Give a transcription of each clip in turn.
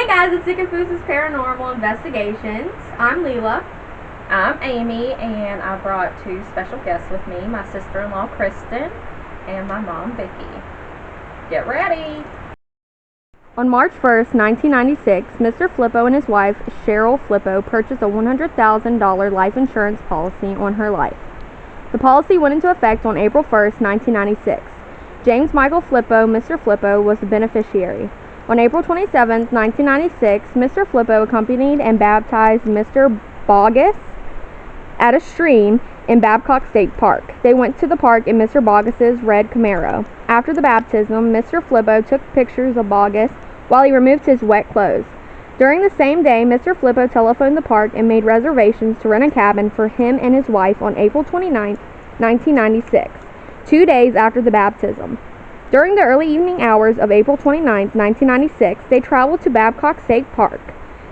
Hey guys, it's Discretion Paranormal Investigations. I'm Leela. I'm Amy, and I brought two special guests with me, my sister-in-law Kristen and my mom Vicki. Get ready! On March 1st, 1996, Mr. Flippo and his wife, Cheryl Flippo, purchased a $100,000 life insurance policy on her life. The policy went into effect on April 1st, 1996. James Michael Flippo, Mr. Flippo, was the beneficiary. On April 27, 1996, Mr. Flippo accompanied and baptized Mr. Bogus at a stream in Babcock State Park. They went to the park in Mr. Bogus's red Camaro. After the baptism, Mr. Flippo took pictures of Bogus while he removed his wet clothes. During the same day, Mr. Flippo telephoned the park and made reservations to rent a cabin for him and his wife on April 29, 1996, 2 days after the baptism. During the early evening hours of April 29, 1996, they traveled to Babcock State Park.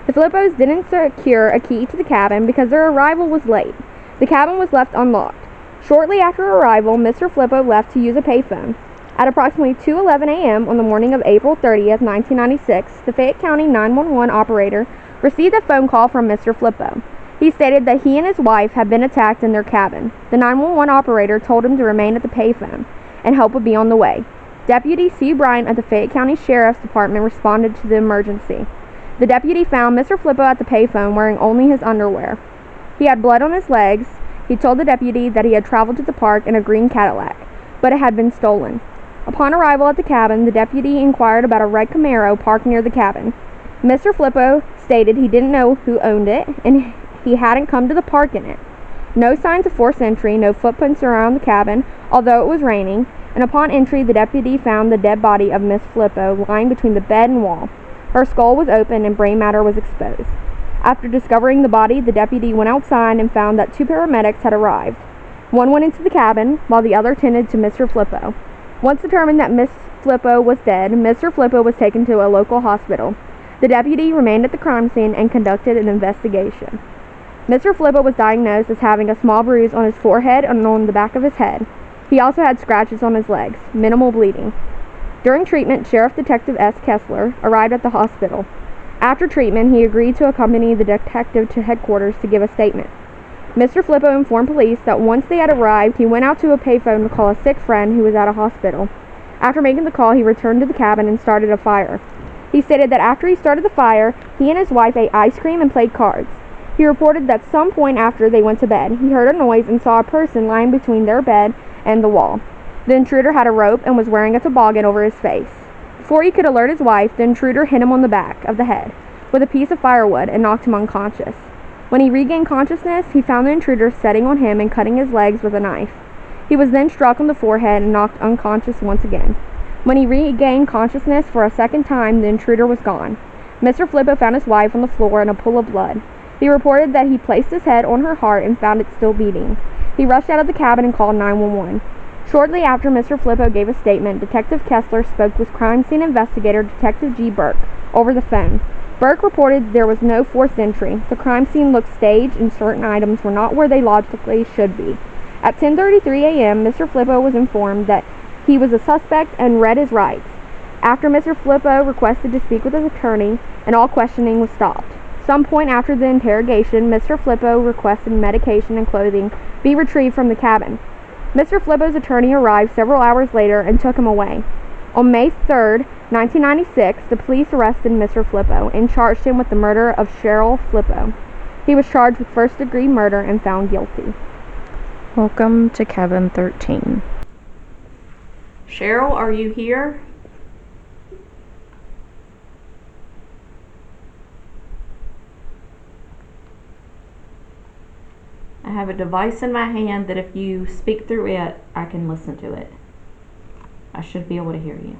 The Flippos didn't secure a key to the cabin because their arrival was late. The cabin was left unlocked. Shortly after arrival, Mr. Flippo left to use a payphone. At approximately 2:11 a.m. on the morning of April 30th, 1996, the Fayette County 911 operator received a phone call from Mr. Flippo. He stated that he and his wife had been attacked in their cabin. The 911 operator told him to remain at the payphone and help would be on the way. Deputy C. Bryant of the Fayette County Sheriff's Department responded to the emergency. The deputy found Mr. Flippo at the payphone wearing only his underwear. He had blood on his legs. He told the deputy that he had traveled to the park in a green Cadillac, but it had been stolen. Upon arrival at the cabin, the deputy inquired about a red Camaro parked near the cabin. Mr. Flippo stated he didn't know who owned it and he hadn't come to the park in it. No signs of forced entry, no footprints around the cabin, although it was raining, and upon entry the deputy found the dead body of Miss Flippo lying between the bed and wall. Her skull was open and brain matter was exposed. After discovering the body, the deputy went outside and found that two paramedics had arrived. One went into the cabin, while the other tended to Mr. Flippo. Once determined that Miss Flippo was dead, Mr. Flippo was taken to a local hospital. The deputy remained at the crime scene and conducted an investigation. Mr. Flippo was diagnosed as having a small bruise on his forehead and on the back of his head. He also had scratches on his legs, minimal bleeding. During treatment, Sheriff Detective S. Kessler arrived at the hospital. After treatment, he agreed to accompany the detective to headquarters to give a statement. Mr. Flippo informed police that once they had arrived, he went out to a payphone to call a sick friend who was at a hospital. After making the call, he returned to the cabin and started a fire. He stated that after he started the fire, he and his wife ate ice cream and played cards. He reported that some point after they went to bed, he heard a noise and saw a person lying between their bed and the wall. The intruder had a rope and was wearing a toboggan over his face. Before he could alert his wife, the intruder hit him on the back of the head with a piece of firewood and knocked him unconscious. When he regained consciousness, he found the intruder setting on him and cutting his legs with a knife. He was then struck on the forehead and knocked unconscious once again. When he regained consciousness for a second time, the intruder was gone. Mr. Flippo found his wife on the floor in a pool of blood. He reported that he placed his head on her heart and found it still beating. He rushed out of the cabin and called 911. Shortly after Mr. Flippo gave a statement, Detective Kessler spoke with crime scene investigator Detective G. Burke over the phone. Burke reported there was no forced entry. The crime scene looked staged and certain items were not where they logically should be. At 10:33 a.m., Mr. Flippo was informed that he was a suspect and read his rights. After Mr. Flippo requested to speak with his attorney, and all questioning was stopped. Some point after the interrogation, Mr. Flippo requested medication and clothing be retrieved from the cabin. Mr. Flippo's attorney arrived several hours later and took him away. On May 3, 1996, the police arrested Mr. Flippo and charged him with the murder of Cheryl Flippo. He was charged with first-degree murder and found guilty. Welcome to Cabin 13. Cheryl, are you here? I have a device in my hand that if you speak through it, I can listen to it. I should be able to hear you.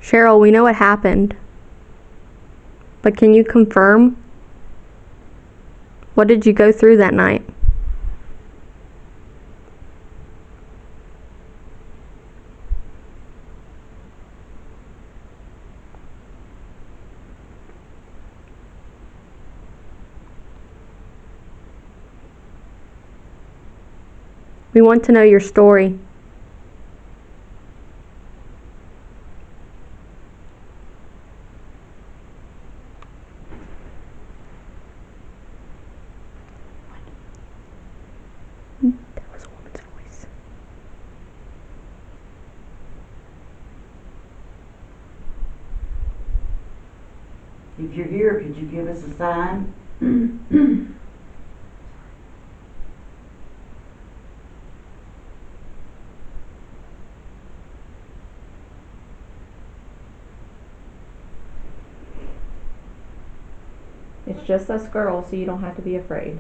Cheryl, we know what happened, but can you confirm? What did you go through that night? We want to know your story. That was a woman's voice. If you're here, could you give us a sign? It's just us girls, so you don't have to be afraid.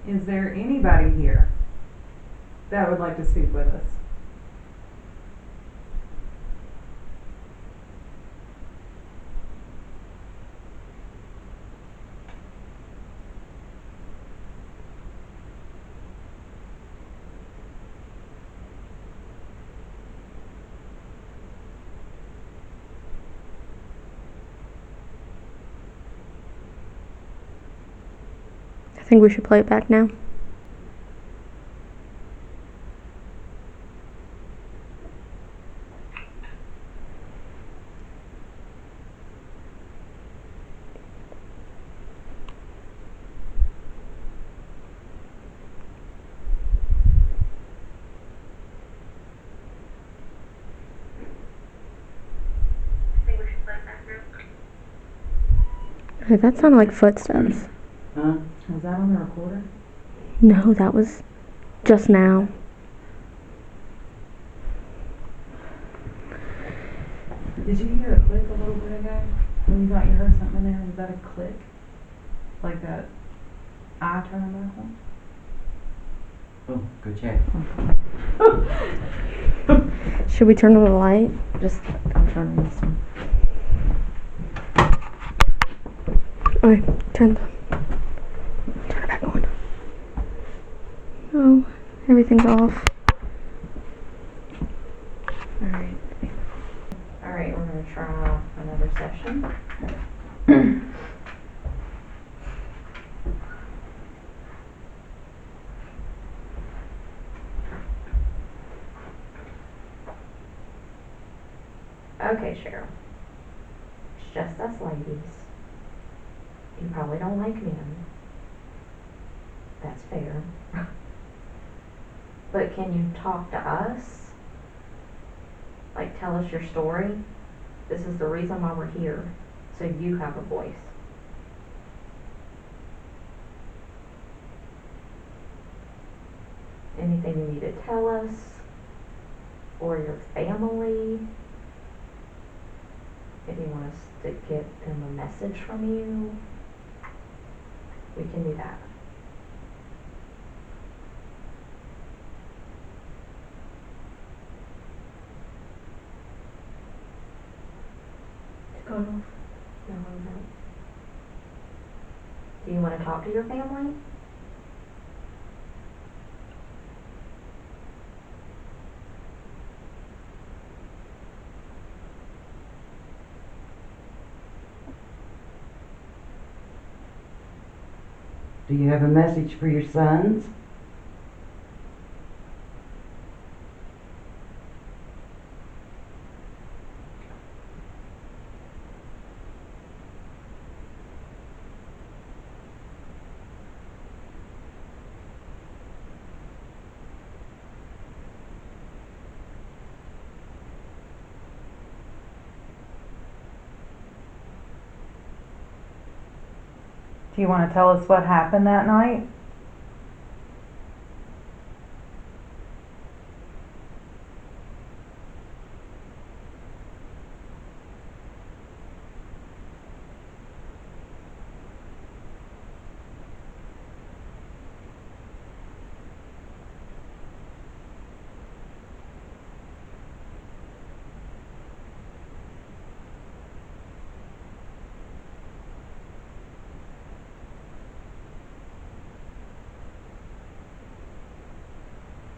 Is there anybody here that would like to speak with us? I think we should play it back now. Okay, that sounded like footsteps. Huh? Was that on the recorder? No, that was just now. Did you hear a click a little bit ago? When you thought you heard something in there, was that a click? Like that eye turning back on? Oh, go check. Should we turn on the light? I'm turning this one. Alright, turn it back on. Oh, everything's off. Alright. Alright, we're gonna try another session. Okay, Cheryl. It's just us ladies. You probably don't like men. That's fair. But can you talk to us? Like, tell us your story. This is the reason why we're here, so you have a voice. Anything you need to tell us, or your family. If you want us to get them a message from you, we can do that. It's gone off. No, no. Do you want to talk to your family? Do you have a message for your sons? Do you want to tell us what happened that night?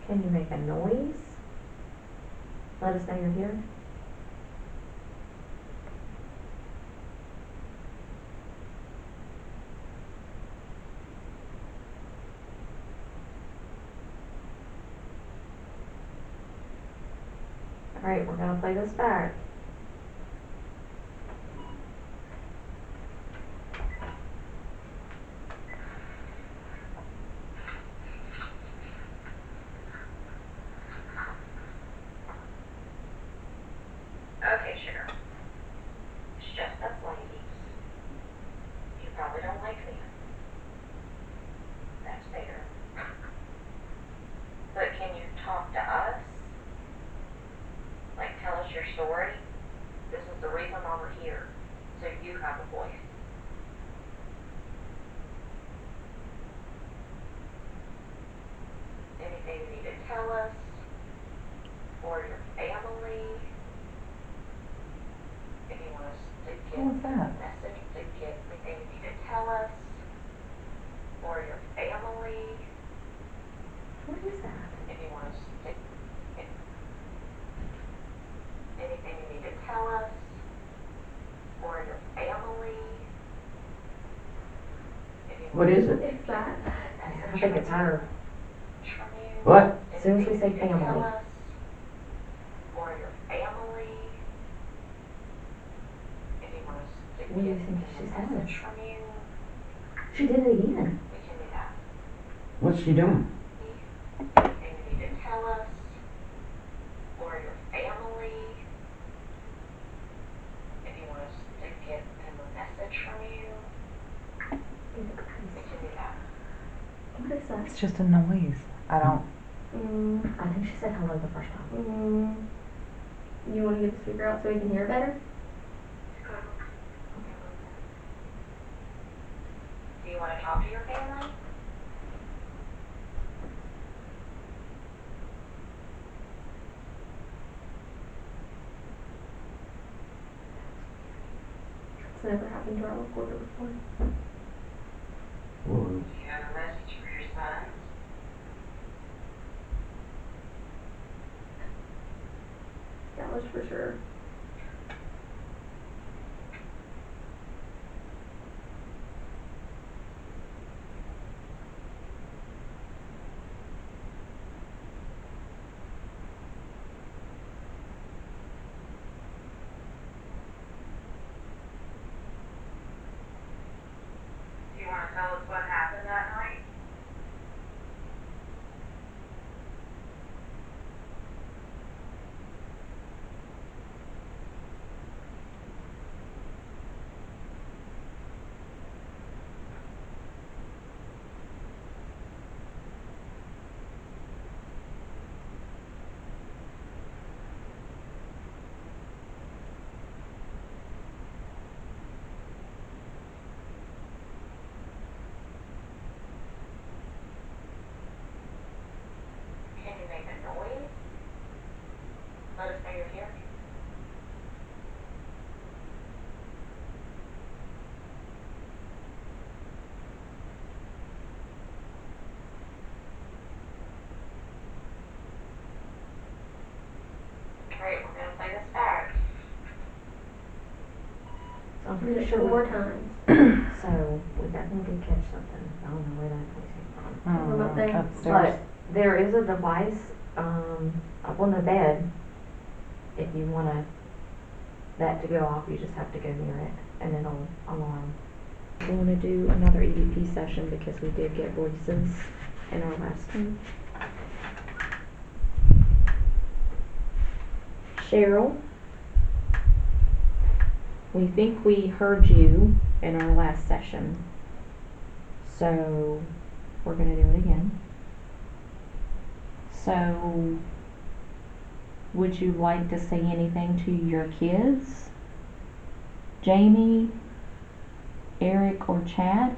Can you make a noise? let us know you're here. Alright, we're gonna play this back. Okay, Cheryl. It's just us ladies. You probably don't like me. That's fair. But can you talk to us? Like, tell us your story? This is the reason why we're here, so you have a voice. Anything you need to tell us? Or your family? If you want us to get Who was that? a message, to get anything you need to tell us? Or your family? What is that? If you want us to anything you need to tell us, or your family. If you What is it? It's that. I think it's her. from you, What? As soon as we say anything you need to tell family. us, or your family. If you want us to What do you get think a she message says? from you, She did it again. we can do that. What's she doing? Anything you need to tell us, or your family. If you want us to get them a message from you, we can do that. What is that? It's just a noise. I don't. I think she said hello the first time. You want to get the speaker out so we can hear better? Do you want to talk to your family? It's never happened to our recorder before. Whoa. Do you have a message for your sons? That was for sure. Do you want to tell us what happened that night? Can you make a noise? Let us know you're here. Great, we're gonna play this back. So I'm Did pretty it sure 4 times. So we definitely did catch something. I don't know where that place came from. I don't What about know. there? Upstairs. But there is a device up on the bed. If you want that to go off, you just have to go near it, and it'll alarm. We want to do another EVP session because we did get voices in our last one. Cheryl, we think we heard you in our last session, so we're going to do it again. So, would you like to say anything to your kids? Jamie, Eric, or Chad?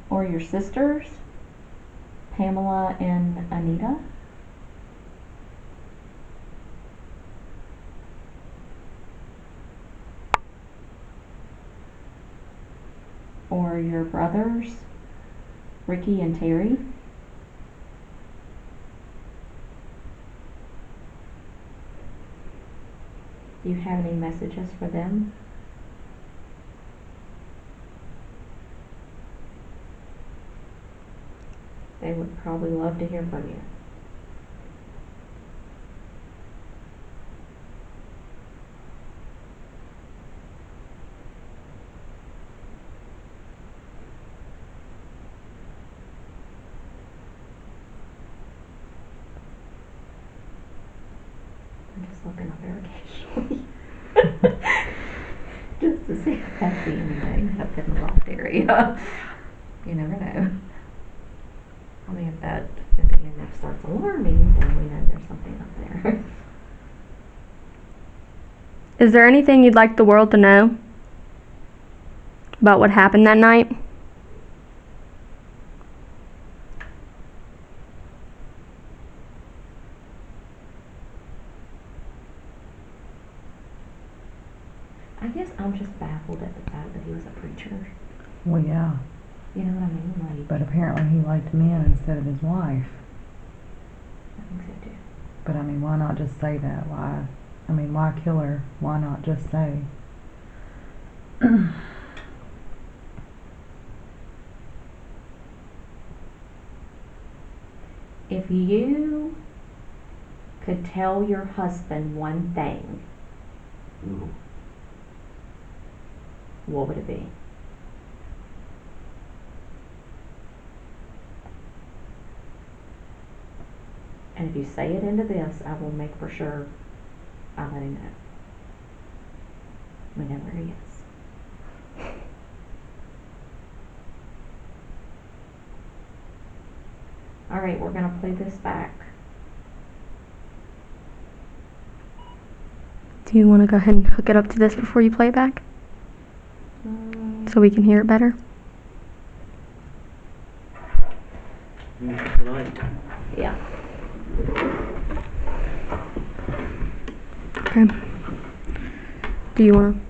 Or your sisters, Pamela and Anita? Or your brothers, Ricky and Terry? Do you have any messages for them? They would probably love to hear from you. I'm just looking up there occasionally. Just to see if I see anything up in the loft area. You never know. I mean, if the EMF starts alarming, then we know there's something up there. Is there anything you'd like the world to know about what happened that night? I guess I'm just baffled at the fact that he was a preacher. Well, yeah, You know what I mean? Like, but apparently he liked men instead of his wife. I think so too. But I mean, why not just say that? Why kill her? Why not just say? If you could tell your husband one thing, Ooh. what would it be? And if you say it into this, I will make for sure I let him know. We know where he is. Alright, we're gonna play this back. Do you want to go ahead and hook it up to this before you play it back? So we can hear it better? Tonight. Yeah. Okay. Do you want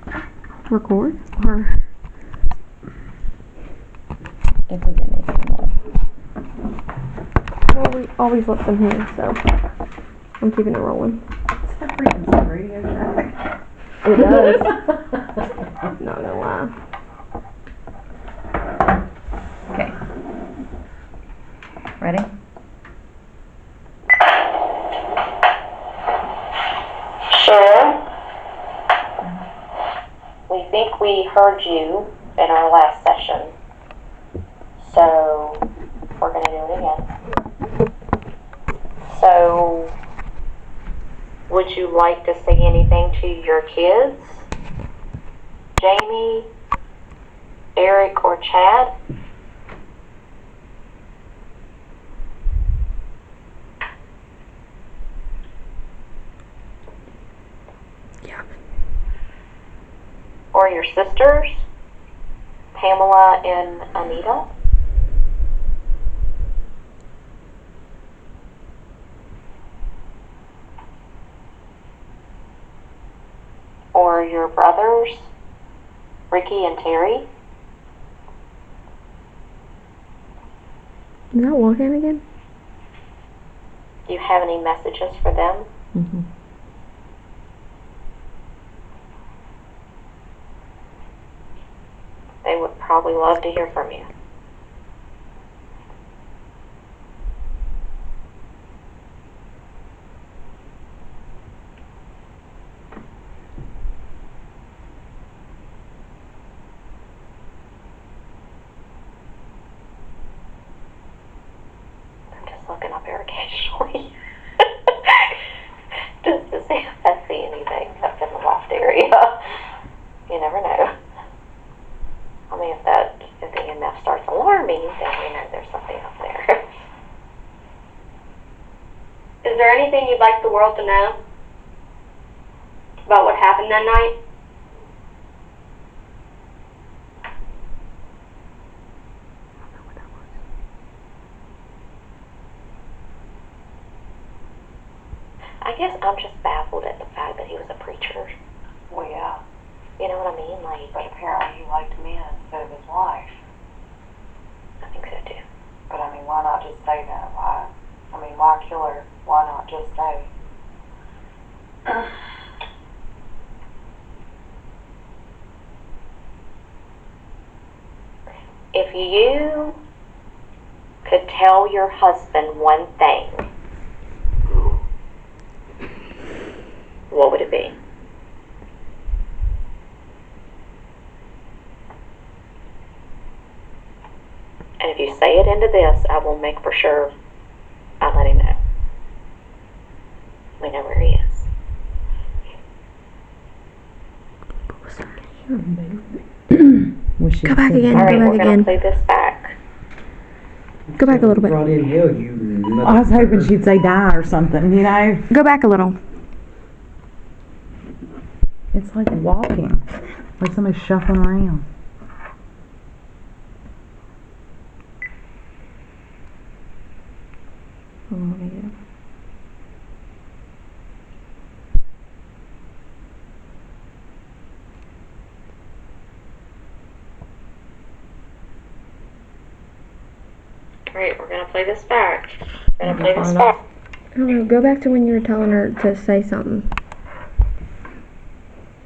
to record or? If we get anything more. Well, we always let them hear, so I'm keeping it rolling. It's that freaking Radio Shack. It does. Not gonna lie. Okay. Ready? Sure. We think we heard you in our last session, so we're going to do it again. So, would you like to say anything to your kids? Jamie, Eric, or Chad? Yeah. Or your sisters, Pamela and Anita? Or your brothers, Ricky and Terry? Is that Wolfgang again? Do you have any messages for them? Mm-hmm. They would probably love to hear from you. I'm just looking up here occasionally. Just to see if I see anything up in the loft area. You never know. I mean, if the EMF starts alarming, then we know there's something up there. Is there anything you'd like the world to know about what happened that night? I guess I'm just baffled at the fact that he was a preacher. Well, yeah. You know what I mean? Like, But apparently he liked men instead of his wife. I think so too. But I mean, why not just say that? Why kill her? Why not just say? If you could tell your husband one thing, what would it be? And if you say it into this, I will make for sure I let him know. We know where he is. Go back again. All right, Go we're back gonna again. play this back. Go back a little bit. Brought in hell, you mother- I was hoping she'd say die or something, you know? Go back a little. It's like walking. Like somebody's shuffling around. Alright, we're gonna play this back. We're gonna play this back. I don't know. Go back to when you were telling her to say something.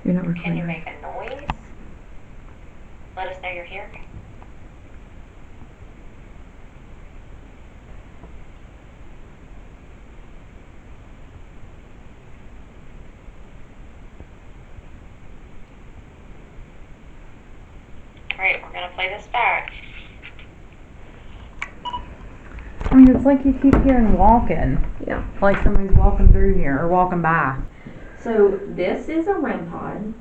You're not Can recording. you make a noise? Let us know you're here. Alright, we're gonna play this back. I mean, it's like you keep hearing walking. Yeah. Like somebody's walking through here or walking by. So this is a REM pod.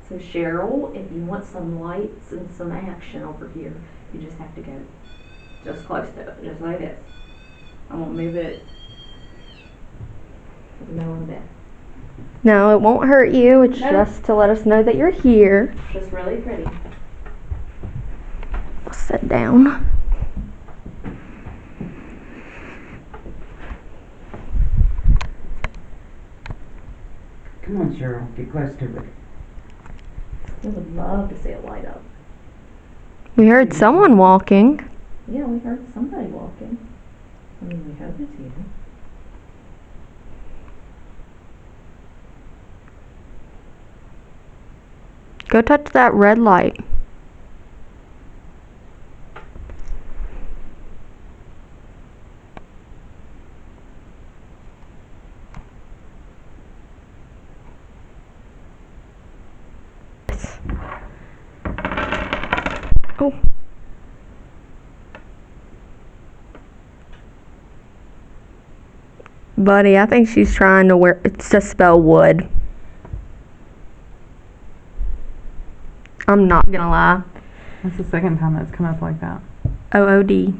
So Cheryl, if you want some lights and some action over here, you just have to go just close to it, just like this. I won't move it to the middle of the bed. No, it won't hurt you. It's No. just to let us know that you're here. Just really pretty. I'll sit down. Come on, Cheryl, get close to it. We would love to see it light up. We heard someone walking. Yeah, we heard somebody walking. I mean, we hope it's you. Go touch that red light. Oh. Buddy, I think she's trying to spell wood. I'm not gonna lie. That's the second time that's come up like that. OOD.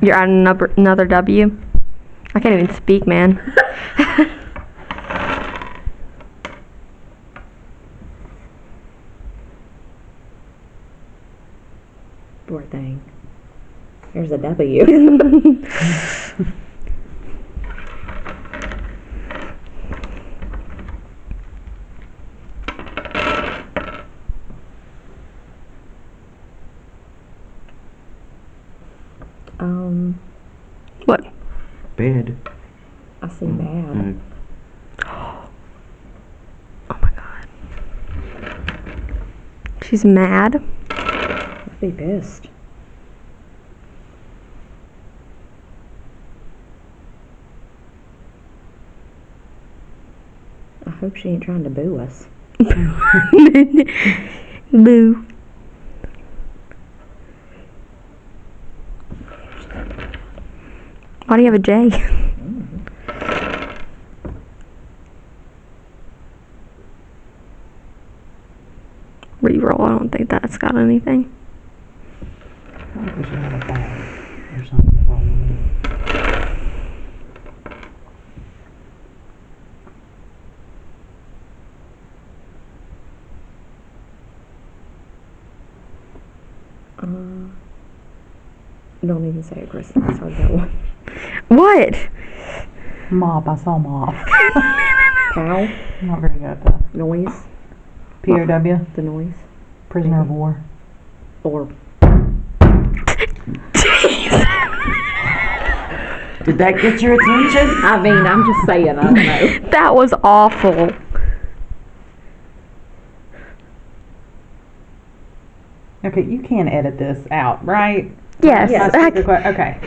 You're adding another W? I can't even speak, man. Poor thing. There's a W. What? Bed. I see bad. Oh my god. She's mad. I'd be pissed. I hope she ain't trying to boo us. Boo. Why do you have a J? Reroll. I don't think that's got anything. I think we should have a bag or something for them. Don't even say it, Kristen. I heard that one. What? Mop, I saw mop. Pow, Not very good at that. noise, POW, the noise, prisoner of war. or Did that get your attention? I mean, I'm just saying, I don't know. That was awful. Okay, you can edit this out, right? Yes. That's a stupid okay.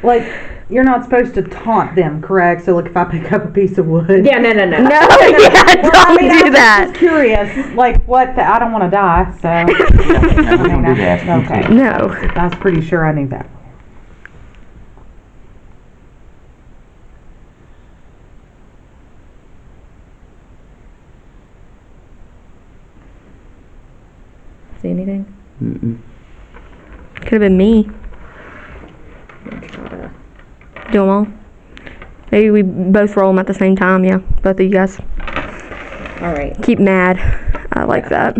Like, you're not supposed to taunt them, correct? So, like, if I pick up a piece of wood. Yeah, no. No, yeah, Well, I don't mean, do I'm that. just curious, like, what I don't want to die, so. No, we don't do that. Okay. No. I was pretty sure I knew that. See anything? Mm-mm. Could have been me. Do them all? Maybe we both roll them at the same time, yeah. Both of you guys. All right. Keep mad. I like that.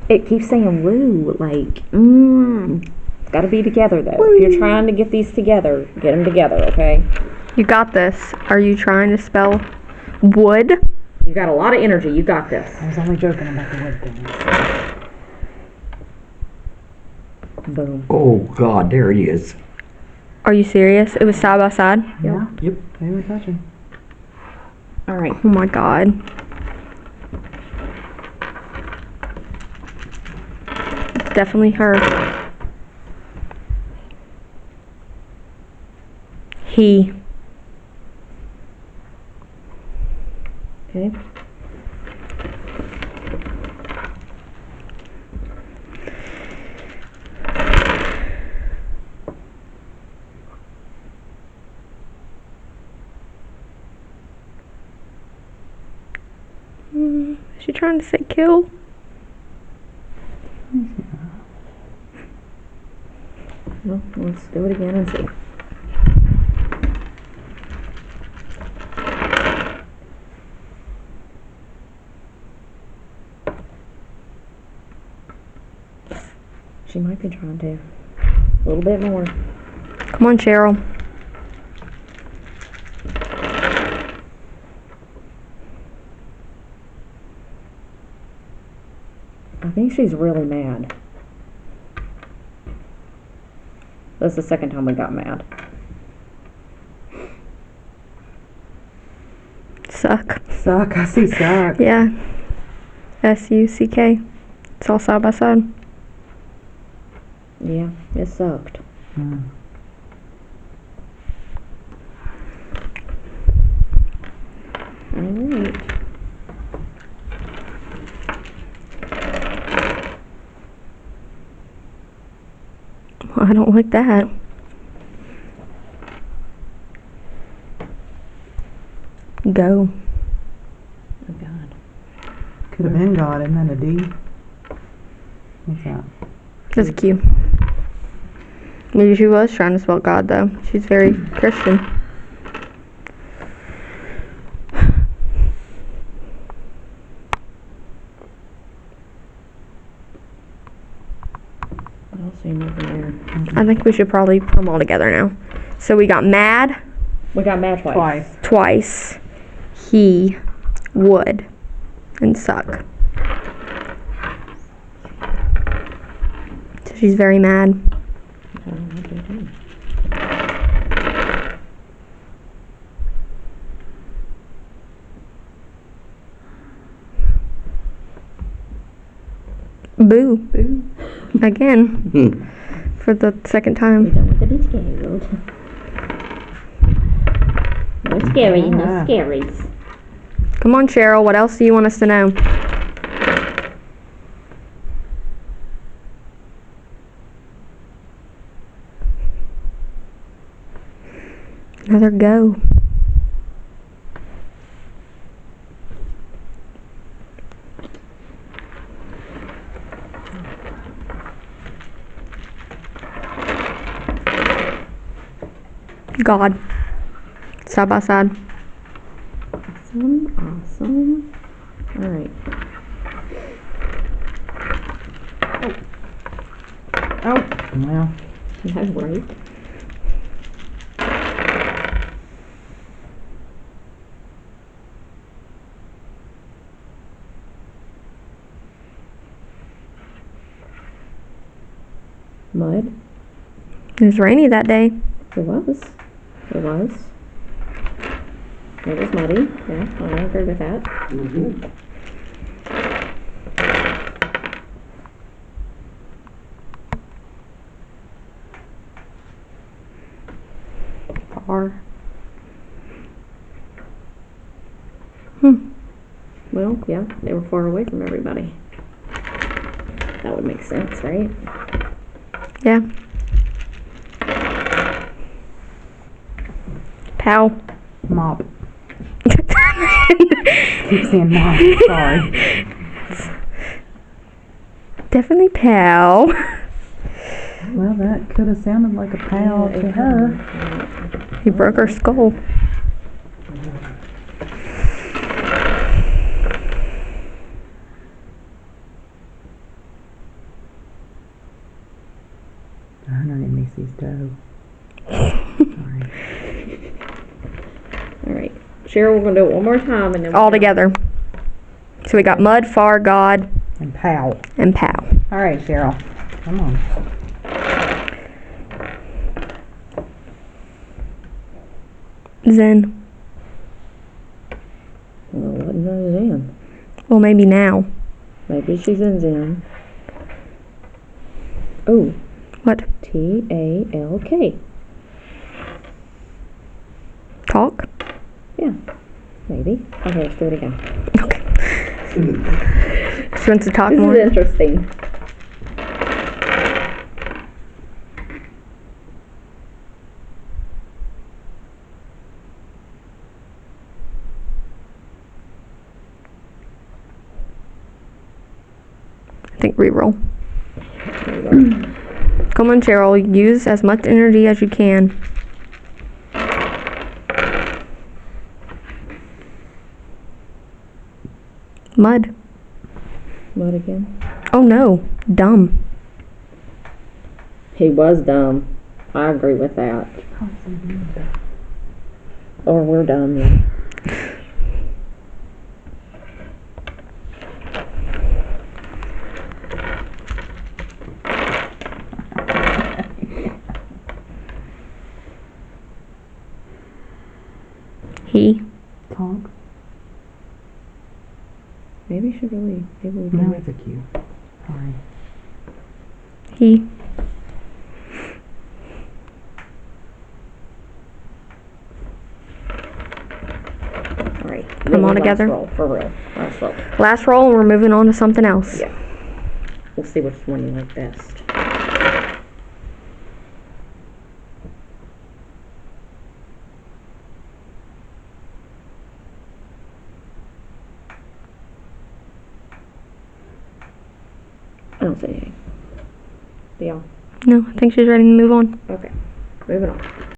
It keeps saying woo, like, It's gotta be together though. If you're trying to get these together, get them together, okay? You got this. Are you trying to spell wood? You got a lot of energy, you got this. I was only joking about the wood thing. Boom. Oh, God, there it is. Are you serious? It was side by side? Yeah, Yep. they were touching. All right. Oh my god. It's definitely her. He. Okay. Is she trying to say kill? Well, let's do it again and see. She might be trying to. A little bit more. Come on, Cheryl. I think she's really mad. That's the second time we got mad. Suck. Suck, I see suck. Yeah. S-U-C-K. It's all side by side. Yeah, it sucked. Mm. Alright. Well, I don't like that. Go. Oh God. Could have been God, isn't that a D? What's that? That's a Q. Maybe she was trying to spell God, though. She's very Christian. What else are you moving there? I think we should probably put them all together now. So we got mad We got mad twice. twice. He would and suck. So she's very mad. Boo. Boo. Again. For the second We time. don't want to be scared. No scary, no Yeah. scaries. Come on, Cheryl. What else do you want us to know? Another go. God. Side by side. Awesome. Alright. Well, That's right. Mud? It was rainy that day. It was. It was. It was muddy. Yeah, I agree with that. Mhm. Far. Well, yeah, they were far away from everybody. That would make sense, right? Yeah. Pow. mop. Keep saying mop. Sorry. Definitely pow. Well, that could have sounded like a pow to her. He broke her skull. Hunter and Macy's dough. Sorry. Alright. Cheryl, we're gonna do it one more time and then All together. So we got mud, far, God, And pow. and pow. All right, Cheryl. Come on. Zen. Well, what in the Zen? Well, maybe now. Maybe she's in Zen. Oh. What? T-A-L-K. Talk? Yeah. Maybe. Okay, let's do it again. Okay. She wants to talk This more. is interesting. I think reroll. Come on, Cheryl. Use as much energy as you can. Mud. What again? Oh no. Dumb. He was dumb. I agree with that. Or we're dumb, yeah. He. Talk. Maybe we should really, maybe we No, can. it's a cue. Sorry. He. Alright. Come on together. Last roll, for real. Last roll. Last roll and we're moving on to something else. Yeah. We'll see which one you like best. I don't see anything. Do y'all? No, I think she's ready to move on. Okay. Moving on.